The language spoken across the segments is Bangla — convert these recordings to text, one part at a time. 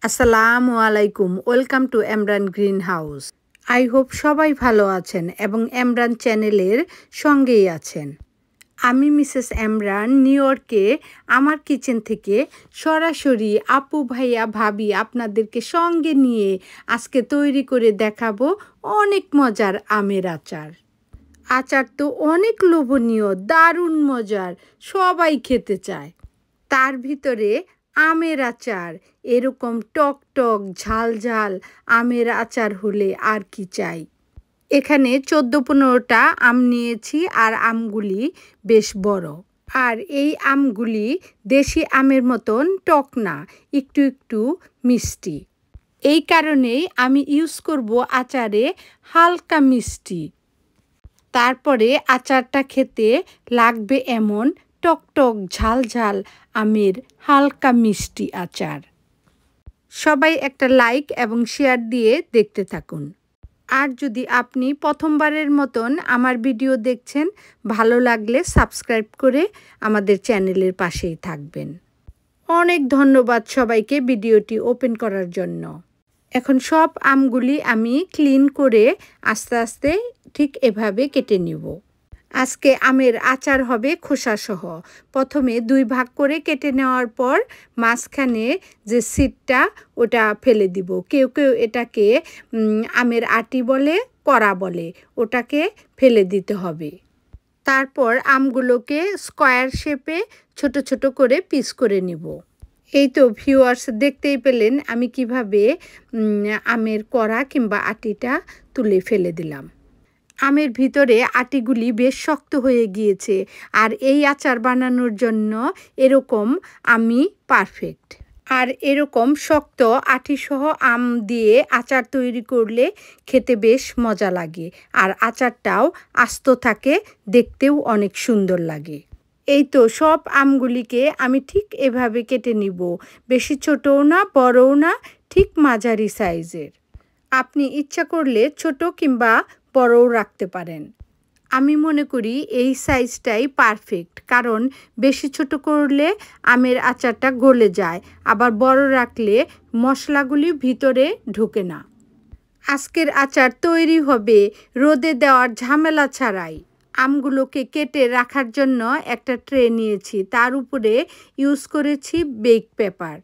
আসসালামু আলাইকুম। Welcome to Emran green house. I hope সবাই ভালো আছেন এবং এমরান চ্যানেলের সঙ্গেই আছেন। আমি মিসেস এমরান নিউ ইয়র্কে আমার কিচেন থেকে সরাসরি আপু ভাইয়া ভাবি আপনাদেরকে সঙ্গে নিয়ে আজকে তৈরি করে দেখাবো অনেক মজার আমের আচার। আচার তো অনেক লোভনীয়, দারুণ মজার, সবাই খেতে চায়। তার ভিতরে আমের আচার, এরকম টক টক ঝাল ঝাল আমের আচার হলে আর কি চাই। এখানে 14-15টা আম নিয়েছি আর আমগুলি বেশ বড়। আর এই আমগুলি দেশি আমের মতন টক না, একটু একটু মিষ্টি। এই কারণেই আমি ইউজ করব আচারে হালকা মিষ্টি। তারপরে আচারটা খেতে লাগবে এমন টকটক ঝাল ঝাল আমের হালকা মিষ্টি আচার। সবাই একটা লাইক এবং শেয়ার দিয়ে দেখতে থাকুন। আর যদি আপনি প্রথমবারের মতন আমার ভিডিও দেখছেন, ভালো লাগলে সাবস্ক্রাইব করে আমাদের চ্যানেলের পাশেই থাকবেন। অনেক ধন্যবাদ সবাইকে ভিডিওটি ওপেন করার জন্য। এখন সব আমগুলি আমি ক্লিন করে আস্তে আস্তে ঠিক এভাবে কেটে নিব। আজকে আমের আচার হবে খোসাসহ। প্রথমে 2 ভাগ করে কেটে নেওয়ার পর মাঝখানে যে সিডটা ওটা ফেলে দিব। কেউ কেউ এটাকে আমের আটি বলে, কড়া বলে, ওটাকে ফেলে দিতে হবে। তারপর আমগুলোকে স্কোয়ার শেপে ছোট ছোট করে পিস করে নিব। এই তো ভিউয়ার্স, দেখতেই পেলেন আমি কিভাবে আমের কড়া কিংবা আটিটা তুলে ফেলে দিলাম। আমের ভিতরে আটিগুলি বেশ শক্ত হয়ে গিয়েছে, আর এই আচার বানানোর জন্য এরকম আমি পারফেক্ট। আর এরকম শক্ত আটিসহ আম দিয়ে আচার তৈরি করলে খেতে বেশ মজা লাগে, আর আচারটাও আস্ত থাকে, দেখতেও অনেক সুন্দর লাগে। এই তো সব আমগুলিকে আমি ঠিক এভাবে কেটে নিব। বেশি ছোটও না, বড়ও না, ঠিক মাঝারি সাইজের। আপনি ইচ্ছা করলে ছোট কিংবা বড়ও রাখতে পারেন। আমি মনে করি এই সাইজটাই পারফেক্ট, কারণ বেশি ছোট করলে আমের আচারটা গলে যায়, আবার বড় রাখলে মশলাগুলি ভিতরে ঢোকে না। আজকের আচার তৈরি হবে রোদে দেওয়ার ঝামেলা ছাড়াই। আমগুলোকে কেটে রাখার জন্য একটা ট্রে নিয়েছি, তার উপরে ইউজ করেছি বেক পেপার।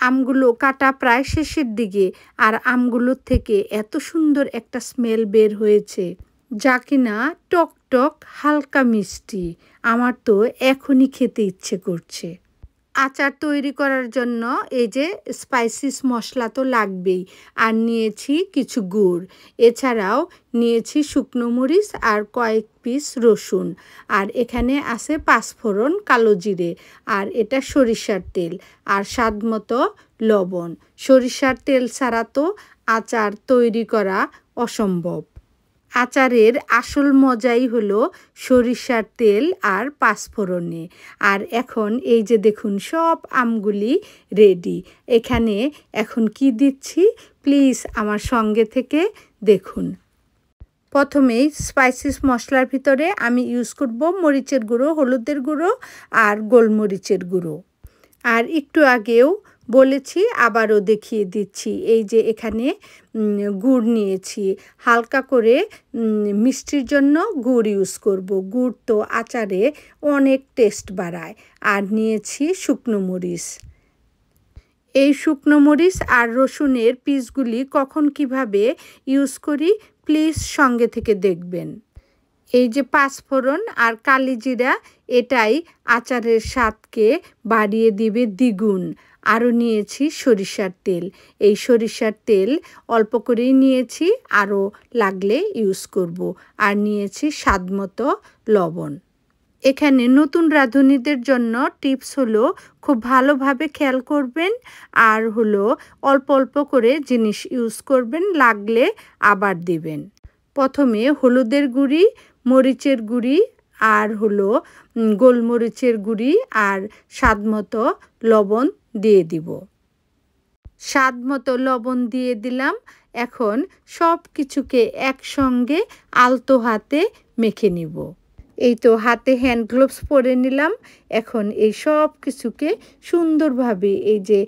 আমগুলো কাটা প্রায় শেষের দিকে, আর আমগুলোর থেকে এত সুন্দর একটা স্মেল বের হয়েছে, যা কিনা টক টক হালকা মিষ্টি। আমার তো এখনই খেতে ইচ্ছে করছে। আচার তৈরি করার জন্য এই যে স্পাইসিস মশলা তো লাগবেই, আর নিয়েছি কিছু গুড়, এছাড়াও নিয়েছি শুকনো মরিচ আর কয়েক পিস রসুন, আর এখানে আছে 5 ফোড়ন, কালো জিরে, আর এটা সরিষার তেল, আর স্বাদমতো লবণ। সরিষার তেল ছাড়া তো আচার তৈরি করা অসম্ভব। আচারের আসল মজাই হলো সরিষার তেল আর 5 ফোড়নে। আর এখন এই যে দেখুন সব আমগুলি রেডি। এখানে এখন কি দিচ্ছি প্লিজ আমার সঙ্গে থেকে দেখুন। প্রথমেই স্পাইসিস মশলার ভিতরে আমি ইউজ করব মরিচের গুঁড়ো, হলুদের গুঁড়ো আর গোলমরিচের গুঁড়ো। আর একটু আগেও বলেছি, আবারও দেখিয়ে দিচ্ছি, এই যে এখানে গুড় নিয়েছি। হালকা করে মিষ্টির জন্য গুড় ইউজ করব। গুড় তো আচারে অনেক টেস্ট বাড়ায়। আর নিয়েছি শুকনো মরিচ। এই শুকনো মরিচ আর রসুনের পিসগুলি কখন কিভাবে ইউজ করি প্লিজ সঙ্গে থেকে দেখবেন। এই যে 5 ফোড়ন আর কালি জিরা, এটাই আচারের স্বাদকে বাড়িয়ে দিবে দ্বিগুণ। আরও নিয়েছি সরিষার তেল। এই সরিষার তেল অল্প করেই নিয়েছি, আরও লাগলে ইউজ করব। আর নিয়েছি স্বাদমতো লবণ। এখানে নতুন রাঁধুনিদের জন্য টিপস হলো খুব ভালোভাবে খেয়াল করবেন, আর হলো অল্প অল্প করে জিনিস ইউজ করবেন, লাগলে আবার দিবেন। প্রথমে হলুদের গুঁড়ি, মরিচের গুঁড়ি, আর হলো গোলমরিচের গুঁড়ি, আর স্বাদমতো লবণ দিয়ে দিব। স্বাদমতো লবণ দিয়ে দিলাম। এখন সব কিছুকে একসঙ্গে আলতো হাতে মেখে নিব। এই তো হাতে হ্যান্ড গ্লোভস পরে নিলাম। এখন এই সব কিছুকে সুন্দরভাবে এই যে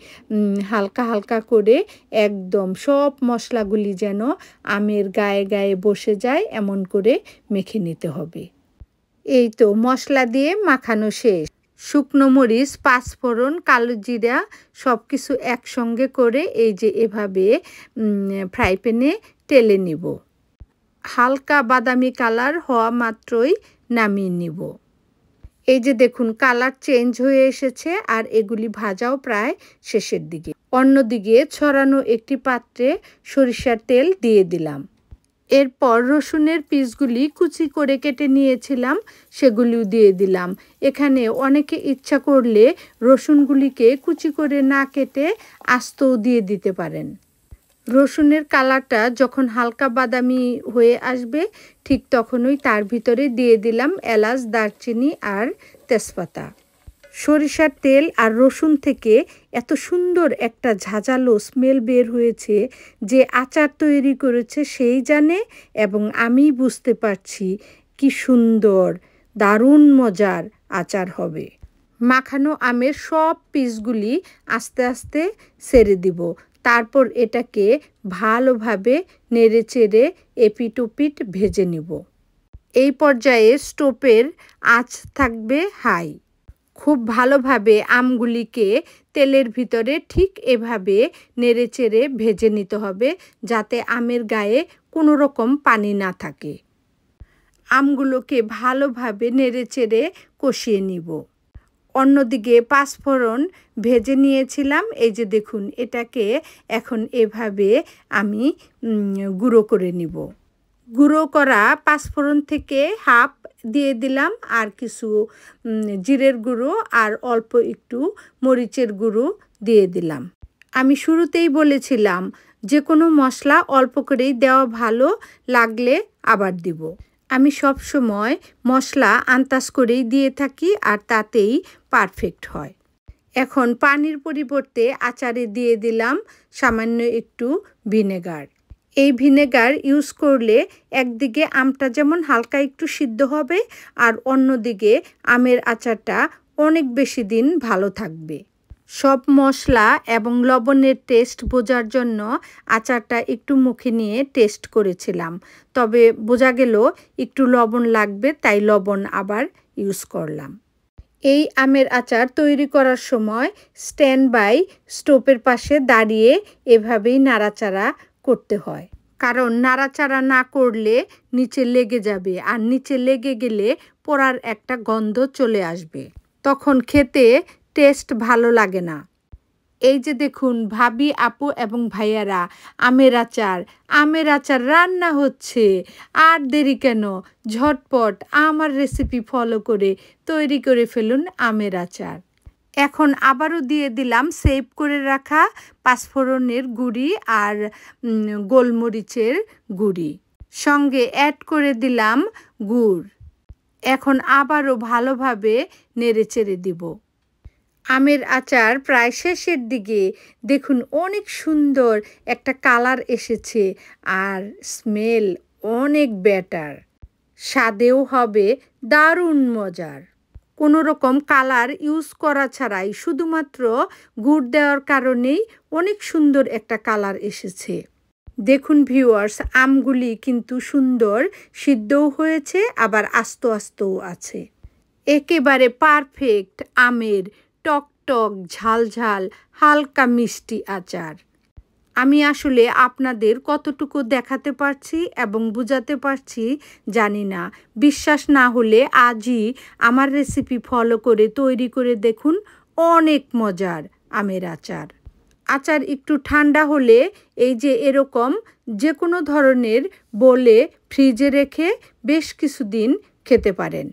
হালকা হালকা করে একদম সব মশলাগুলি যেন আমের গায়ে গায়ে বসে যায় এমন করে মেখে নিতে হবে। এই তো মশলা দিয়ে মাখানো শেষ। শুকনো মরিচ, পাঁচফোড়ন, কালো জিরা সব কিছু একসঙ্গে করে এই যে এভাবে ফ্রাই প্যানে টেলে নিব। হালকা বাদামি কালার হওয়া মাত্রই নামিয়ে নিব। এই যে দেখুন কালার চেঞ্জ হয়ে এসেছে আর এগুলি ভাজাও প্রায় শেষের দিকে। অন্যদিকে ছড়ানো একটি পাত্রে সরিষার তেল দিয়ে দিলাম। এরপর রসুনের পিসগুলি কুচি করে কেটে নিয়েছিলাম সেগুলিও দিয়ে দিলাম। এখানে অনেকে ইচ্ছা করলে রসুনগুলিকে কুচি করে না কেটে আস্তও দিয়ে দিতে পারেন। রসুনের কালারটা যখন হালকা বাদামি হয়ে আসবে ঠিক তখনই তার ভিতরে দিয়ে দিলাম এলাচ, দারচিনি আর তেজপাতা। সরিষার তেল আর রসুন থেকে এত সুন্দর একটা ঝাঁঝালো স্মেল বের হয়েছে, যে আচার তৈরি করেছে সেই জানে এবং আমি বুঝতে পারছি কি সুন্দর দারুণ মজার আচার হবে। মাখানো আমের সব পিসগুলি আস্তে আস্তে ছেড়ে দিব। তারপর এটাকে ভালোভাবে নেড়েচেড়ে এপিট ওপিট ভেজে নিব। এই পর্যায়ে স্টোভের আঁচ থাকবে হাই। খুব ভালোভাবে আমগুলিকে তেলের ভিতরে ঠিক এভাবে নেড়েচেড়ে ভেজে নিতে হবে যাতে আমের গায়ে কোনো রকম পানি না থাকে। আমগুলোকে ভালোভাবে নেড়েচেড়ে কষিয়ে নিব। অন্যদিকে পাঁচফোড়ন ভেজে নিয়েছিলাম। এই যে দেখুন এটাকে এখন এভাবে আমি গুঁড়ো করে নিব। গুঁড়ো করা পাঁচফোড়ন থেকে হাফ দিয়ে দিলাম আর কিছু জিরের গুঁড়ো আর অল্প একটু মরিচের গুঁড়ো দিয়ে দিলাম। আমি শুরুতেই বলেছিলাম যে কোনো মশলা অল্প করেই দেওয়া ভালো, লাগলে আবার দিব। আমি সব সময় মশলা আন্দাজ করেই দিয়ে থাকি আর তাতেই পারফেক্ট হয়। এখন পানির পরিবর্তে আচারে দিয়ে দিলাম সামান্য একটু ভিনেগার। এই ভিনেগার ইউজ করলে একদিকে আমটা যেমন হালকা একটু সিদ্ধ হবে আর অন্যদিকে আমের আচারটা অনেক বেশি দিন ভালো থাকবে। সব মশলা এবং লবণের টেস্ট বোঝার জন্য আচারটা একটু মুখে নিয়ে টেস্ট করেছিলাম, তবে বোঝা গেল একটু লবণ লাগবে, তাই লবণ আবার ইউজ করলাম। এই আমের আচার তৈরি করার সময় স্ট্যান্ড বাই স্টোভের পাশে দাঁড়িয়ে এভাবেই নাড়াচাড়া করতে হয়, কারণ নাড়াচাড়া না করলে নিচে লেগে যাবে আর নিচে লেগে গেলে পোড়ার একটা গন্ধ চলে আসবে, তখন খেতে টেস্ট ভালো লাগে না। এই যে দেখুন ভাবি, আপু এবং ভাইয়ারা আমের আচার রান্না হচ্ছে। আর দেরি কেন, ঝটপট আমার রেসিপি ফলো করে তৈরি করে ফেলুন আমের আচার। এখন আবারও দিয়ে দিলাম সেভ করে রাখা পাঁচফোড়নের গুঁড়ি আর গোলমরিচের গুঁড়ি, সঙ্গে অ্যাড করে দিলাম গুড়। এখন আবারও ভালোভাবে নেড়েচেড়ে দিব। আমের আচার প্রায় শেষের দিকে, দেখুন অনেক সুন্দর একটা কালার এসেছে আর স্মেল অনেক বেটার, স্বাদেও হবে দারুণ মজার। কোনো রকম কালার ইউজ করা ছাড়াই শুধুমাত্র গুড় দেওয়ার কারণেই অনেক সুন্দর একটা কালার এসেছে। দেখুন ভিউয়ার্স, আমগুলি কিন্তু সুন্দর সিদ্ধও হয়েছে আবার আস্ত আস্তও আছে। একেবারে পারফেক্ট আমের টক টক ঝাল ঝাল হালকা মিষ্টি আচার। আমি আসলে আপনাদের কতটুকু দেখাতে পারছি এবং বোঝাতে পারছি জানি না। বিশ্বাস না হলে আজই আমার রেসিপি ফলো করে তৈরি করে দেখুন, অনেক মজার আমের আচার। আচার একটু ঠান্ডা হলে এই যে এরকম যে কোনো ধরনের বোলে ফ্রিজে রেখে বেশ কিছুদিন খেতে পারেন।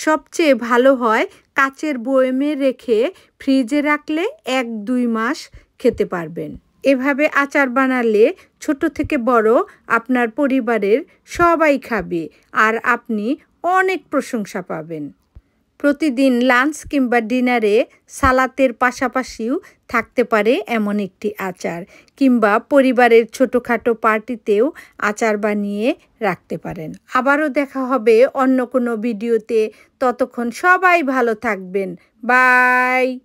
সবচেয়ে ভালো হয় কাচের বয়মে রেখে ফ্রিজে রাখলে 1-2 মাস খেতে পারবেন। এভাবে আচার বানালে ছোট থেকে বড় আপনার পরিবারের সবাই খাবে আর আপনি অনেক প্রশংসা পাবেন। প্রতিদিন লাঞ্চ কিংবা ডিনারে সালাতের পাশাপাশিও থাকতে পারে এমন একটি আচার, কিংবা পরিবারের ছোটোখাটো পার্টিতেও আচার বানিয়ে রাখতে পারেন। আবারও দেখা হবে অন্য কোনো ভিডিওতে। ততক্ষণ সবাই ভালো থাকবেন। বাই।